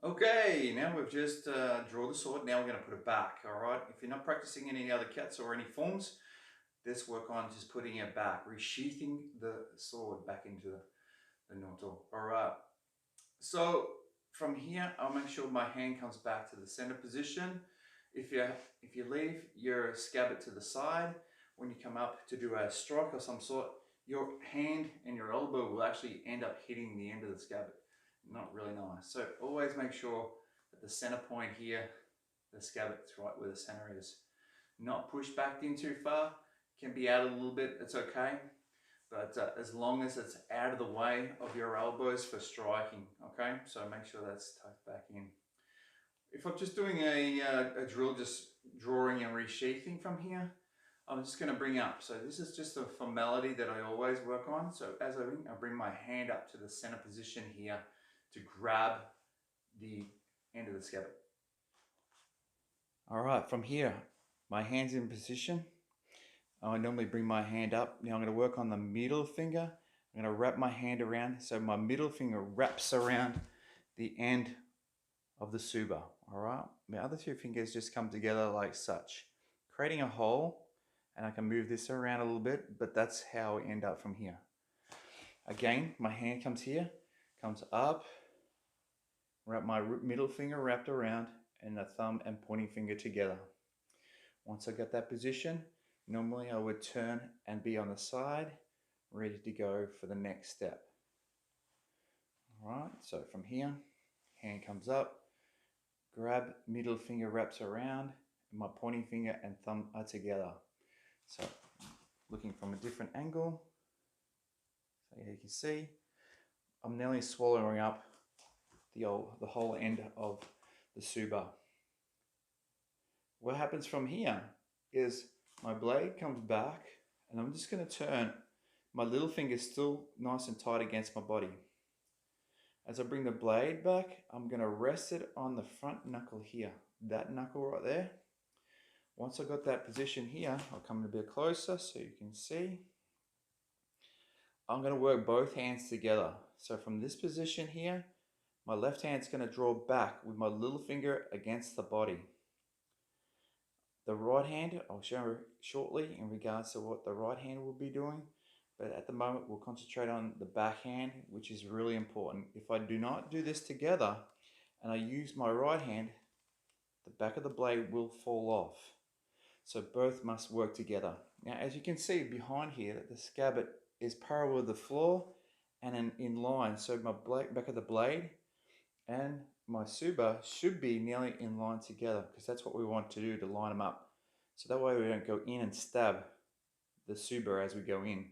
Okay, now we've just drawn the sword. Now we're going to put it back. All right. If you're not practicing any other cuts or any forms, let's work on just putting it back, resheathing the sword back into the nozzle. All right. So from here, I'll make sure my hand comes back to the center position. If you leave your scabbard to the side, when you come up to do a strike of some sort, your hand and your elbow will actually end up hitting the end of the scabbard. Not really nice. So always make sure that the center point here, the scabbard's right where the center is. Not pushed back in too far. Can be out a little bit, it's okay. But as long as it's out of the way of your elbows for striking, okay? So make sure that's tucked back in. If I'm just doing a drill, just drawing and resheathing from here, I'm just going to bring up. So this is just a formality that I always work on. So as I bring my hand up to the center position here to grab the end of the scabbard. All right, from here, my hand's in position. I normally bring my hand up. Now I'm going to work on the middle finger. I'm going to wrap my hand around. So my middle finger wraps around the end of the tsuba. All right. My other two fingers just come together like such, creating a hole. And I can move this around a little bit, but that's how I end up from here. Again, my hand comes here, comes up, wrap my middle finger wrapped around, and the thumb and pointing finger together. Once I get that position, normally I would turn and be on the side, ready to go for the next step. All right, so from here, hand comes up, grab, middle finger wraps around, and my pointing finger and thumb are together. So looking from a different angle, so you can see, I'm nearly swallowing up the whole end of the tsuba. What happens from here is my blade comes back and I'm just going to turn. My little finger still nice and tight against my body. As I bring the blade back, I'm going to rest it on the front knuckle here, that knuckle right there. Once I got that position here, I'll come a bit closer so you can see. I'm going to work both hands together. So from this position here, my left hand's going to draw back with my little finger against the body. The right hand, I'll show shortly in regards to what the right hand will be doing. But at the moment, we'll concentrate on the back hand, which is really important. If I do not do this together and I use my right hand, the back of the blade will fall off. So both must work together. Now, as you can see behind here, the scabbard is parallel with the floor and in line. So my back of the blade and my tsuba should be nearly in line together because that's what we want to do, to line them up. So that way we don't go in and stab the tsuba as we go in.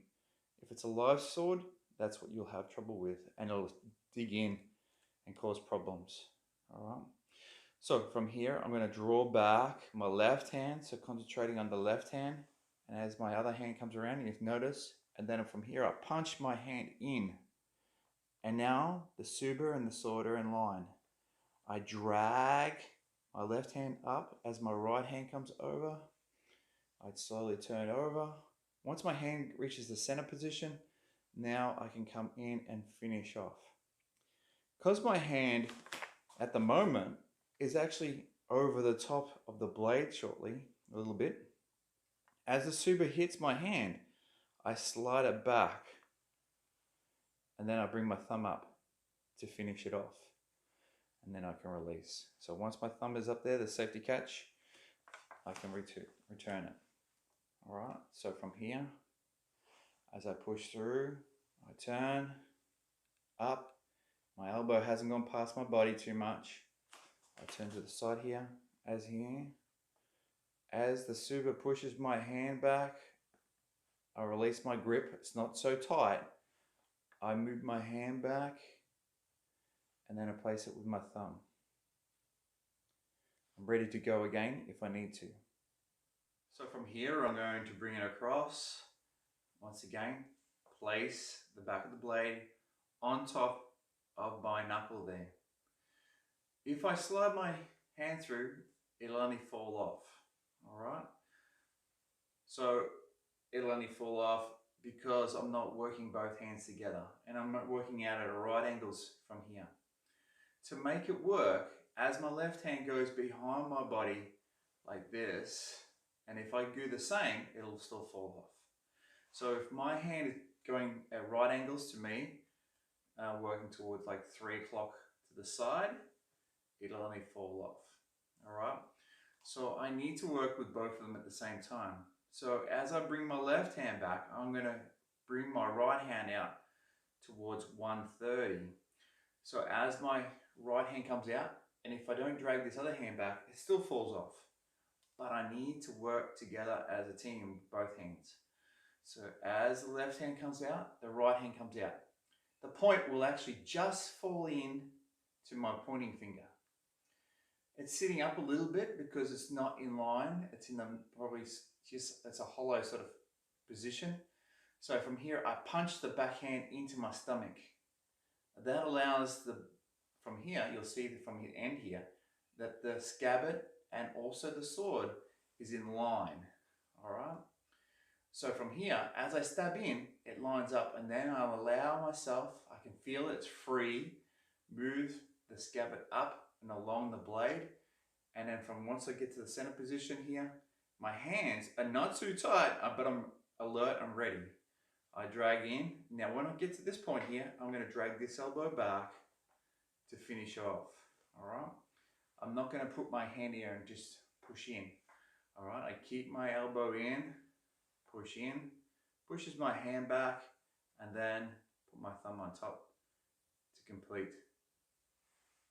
If it's a live sword, that's what you'll have trouble with, and it'll dig in and cause problems. All right. So from here, I'm going to draw back my left hand, so concentrating on the left hand. And as my other hand comes around, you notice, and then from here, I punch my hand in. And now the tsuba and the sword are in line. I drag my left hand up as my right hand comes over. I'd slowly turn over. Once my hand reaches the center position, now I can come in and finish off. Because my hand at the moment is actually over the top of the blade shortly, a little bit. As the tsuba hits my hand, I slide it back and then I bring my thumb up to finish it off. And then I can release. So once my thumb is up there, the safety catch, I can return it. All right, so from here, as I push through, I turn up. My elbow hasn't gone past my body too much. I turn to the side here, as here. As the tsuba pushes my hand back, I release my grip. It's not so tight. I move my hand back and then I place it with my thumb. I'm ready to go again if I need to. So from here, I'm going to bring it across. Once again, place the back of the blade on top of my knuckle there. If I slide my hand through, it'll only fall off. All right. So it'll only fall off because I'm not working both hands together and I'm not working out at right angles from here. To make it work, as my left hand goes behind my body like this, and if I do the same, it'll still fall off. So if my hand is going at right angles to me, working towards like 3 o'clock to the side, it'll only fall off. All right. So I need to work with both of them at the same time. So as I bring my left hand back, I'm going to bring my right hand out towards 130. So as my right hand comes out, and if I don't drag this other hand back, it still falls off. But I need to work together as a team with both hands. So as the left hand comes out, the right hand comes out. The point will actually just fall in to my pointing finger. It's sitting up a little bit because it's not in line. It's in the probably just, it's a hollow sort of position. So from here, I punch the backhand into my stomach. That allows from here, you'll see from the end here, that the scabbard and also the sword is in line. All right. So from here, as I stab in, it lines up, and then I'll allow myself, I can feel it's free, move the scabbard up and along the blade. And then from once I get to the center position here, my hands are not too tight, but I'm alert and ready. I drag in. Now when I get to this point here, I'm going to drag this elbow back to finish off. All right. I'm not going to put my hand here and just push in. All right. I keep my elbow in, push in, pushes my hand back, and then put my thumb on top to complete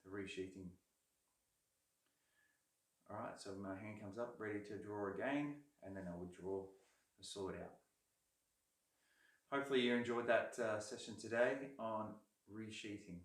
the resheathing. All right, so my hand comes up, ready to draw again, and then I'll withdraw the sword out. Hopefully you enjoyed that session today on resheathing.